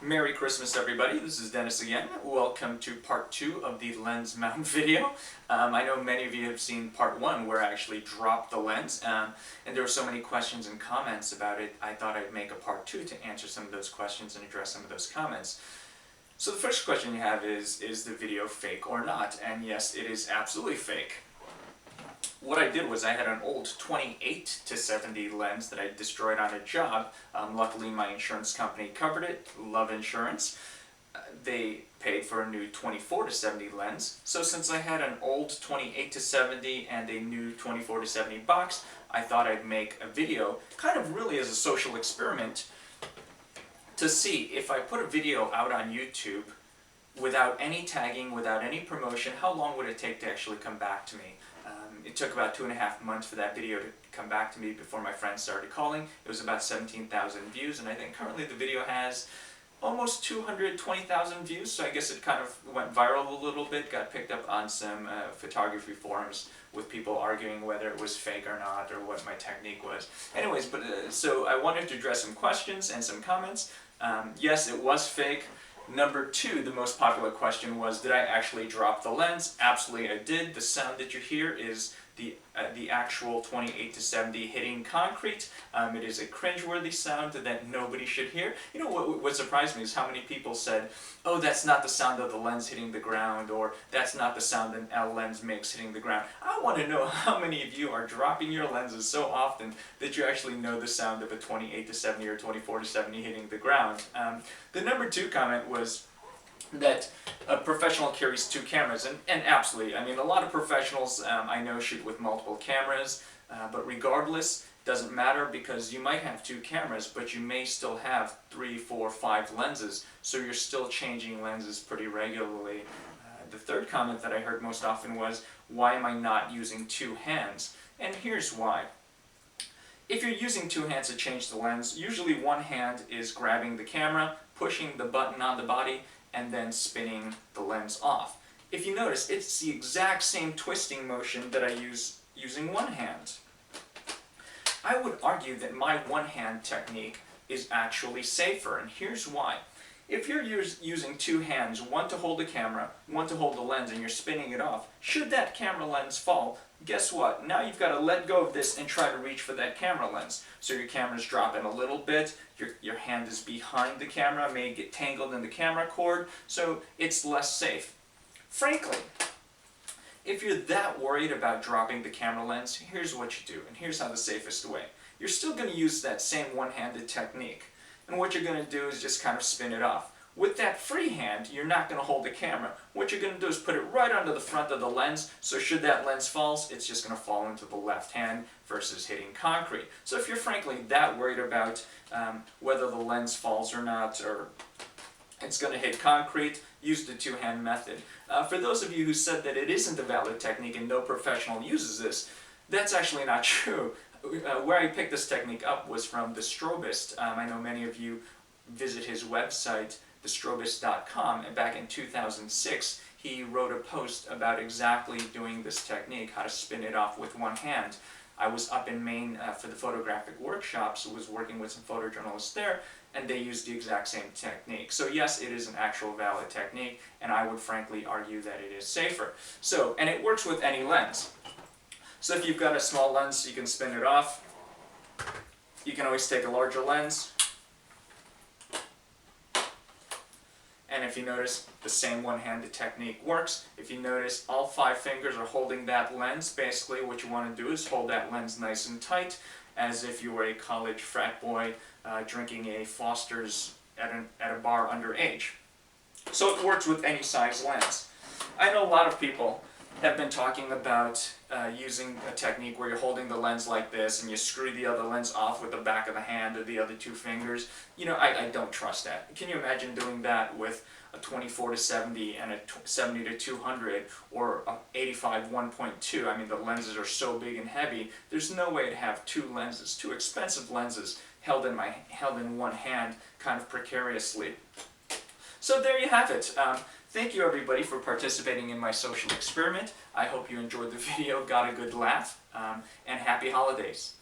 Merry Christmas, everybody. This is Dennis again. Welcome to part 2 of the lens mount video. I know many of you have seen part 1 where I actually dropped the lens, and there were so many questions and comments about it, I thought I'd make a part 2 to answer some of those questions and address some of those comments. So the first question you have is the video fake or not? And yes, it is absolutely fake. What I did was I had an old 28-70 lens that I destroyed on a job. Luckily my insurance company covered it, Love Insurance. They paid for a new 24-70 lens. So since I had an old 28-70 and a new 24-70 box, I thought I'd make a video, kind of really as a social experiment, to see if I put a video out on YouTube without any tagging, without any promotion, how long would it take to actually come back to me? It took about 2.5 months for that video to come back to me before my friends started calling. It was about 17,000 views, and I think currently the video has almost 220,000 views, so I guess it kind of went viral a little bit, got picked up on some photography forums with people arguing whether it was fake or not, or what my technique was. Anyways, so I wanted to address some questions and some comments. Yes, it was fake. Number 2, the most popular question was, did I actually drop the lens? Absolutely I did. The sound that you hear is the actual 28-70 hitting concrete. It is a cringeworthy sound that nobody should hear. You know what surprised me is how many people said, oh, that's not the sound of the lens hitting the ground, or that's not the sound an L lens makes hitting the ground. I want to know how many of you are dropping your lenses so often that you actually know the sound of a 28-70 or 24-70 hitting the ground. The number 2 comment was that a professional carries 2 cameras, and absolutely, I mean, a lot of professionals I know shoot with multiple cameras, but regardless, doesn't matter, because you might have 2 cameras, but you may still have 3, 4, 5 lenses, so you're still changing lenses pretty regularly. The third comment that I heard most often was, why am I not using 2 hands? And here's why. If you're using 2 hands to change the lens, usually one hand is grabbing the camera, pushing the button on the body, and then spinning the lens off. If you notice, it's the exact same twisting motion that I use using one hand. I would argue that my one-hand technique is actually safer, and here's why. If you're using 2 hands, one to hold the camera, one to hold the lens, and you're spinning it off, should that camera lens fall, guess what? Now you've got to let go of this and try to reach for that camera lens. So your camera's dropping a little bit, your hand is behind the camera, may get tangled in the camera cord, so it's less safe. Frankly, if you're that worried about dropping the camera lens, here's what you do, and here's how the safest way. You're still going to use that same one-handed technique, and what you're going to do is just kind of spin it off. With that free hand, you're not going to hold the camera. What you're going to do is put it right under the front of the lens, so should that lens fall, it's just going to fall into the left hand versus hitting concrete. So if you're frankly that worried about whether the lens falls or not, or it's going to hit concrete, use the 2-hand method. For those of you who said that it isn't a valid technique and no professional uses this, that's actually not true. Where I picked this technique up was from the Strobist. I know many of you visit his website, thestrobist.com, and back in 2006 he wrote a post about exactly doing this technique, how to spin it off with one hand. I was up in Maine for the photographic workshops, was working with some photojournalists there, and they used the exact same technique. So yes, it is an actual valid technique, and I would frankly argue that it is safer. So, and it works with any lens. So if you've got a small lens, you can spin it off. You can always take a larger lens. And if you notice, the same one-handed technique works. If you notice, all 5 fingers are holding that lens. Basically, what you want to do is hold that lens nice and tight, as if you were a college frat boy drinking a Foster's at a bar underage. So it works with any size lens. I know a lot of people have been talking about using a technique where you're holding the lens like this and you screw the other lens off with the back of the hand or the other 2 fingers. You know, I don't trust that. Can you imagine doing that with a 24-70 and a 70-200 or a 85 1.2? I mean, the lenses are so big and heavy, there's no way to have 2 lenses, 2 expensive lenses held in one hand kind of precariously. So there you have it. Thank you everybody for participating in my social experiment. I hope you enjoyed the video, got a good laugh, and happy holidays.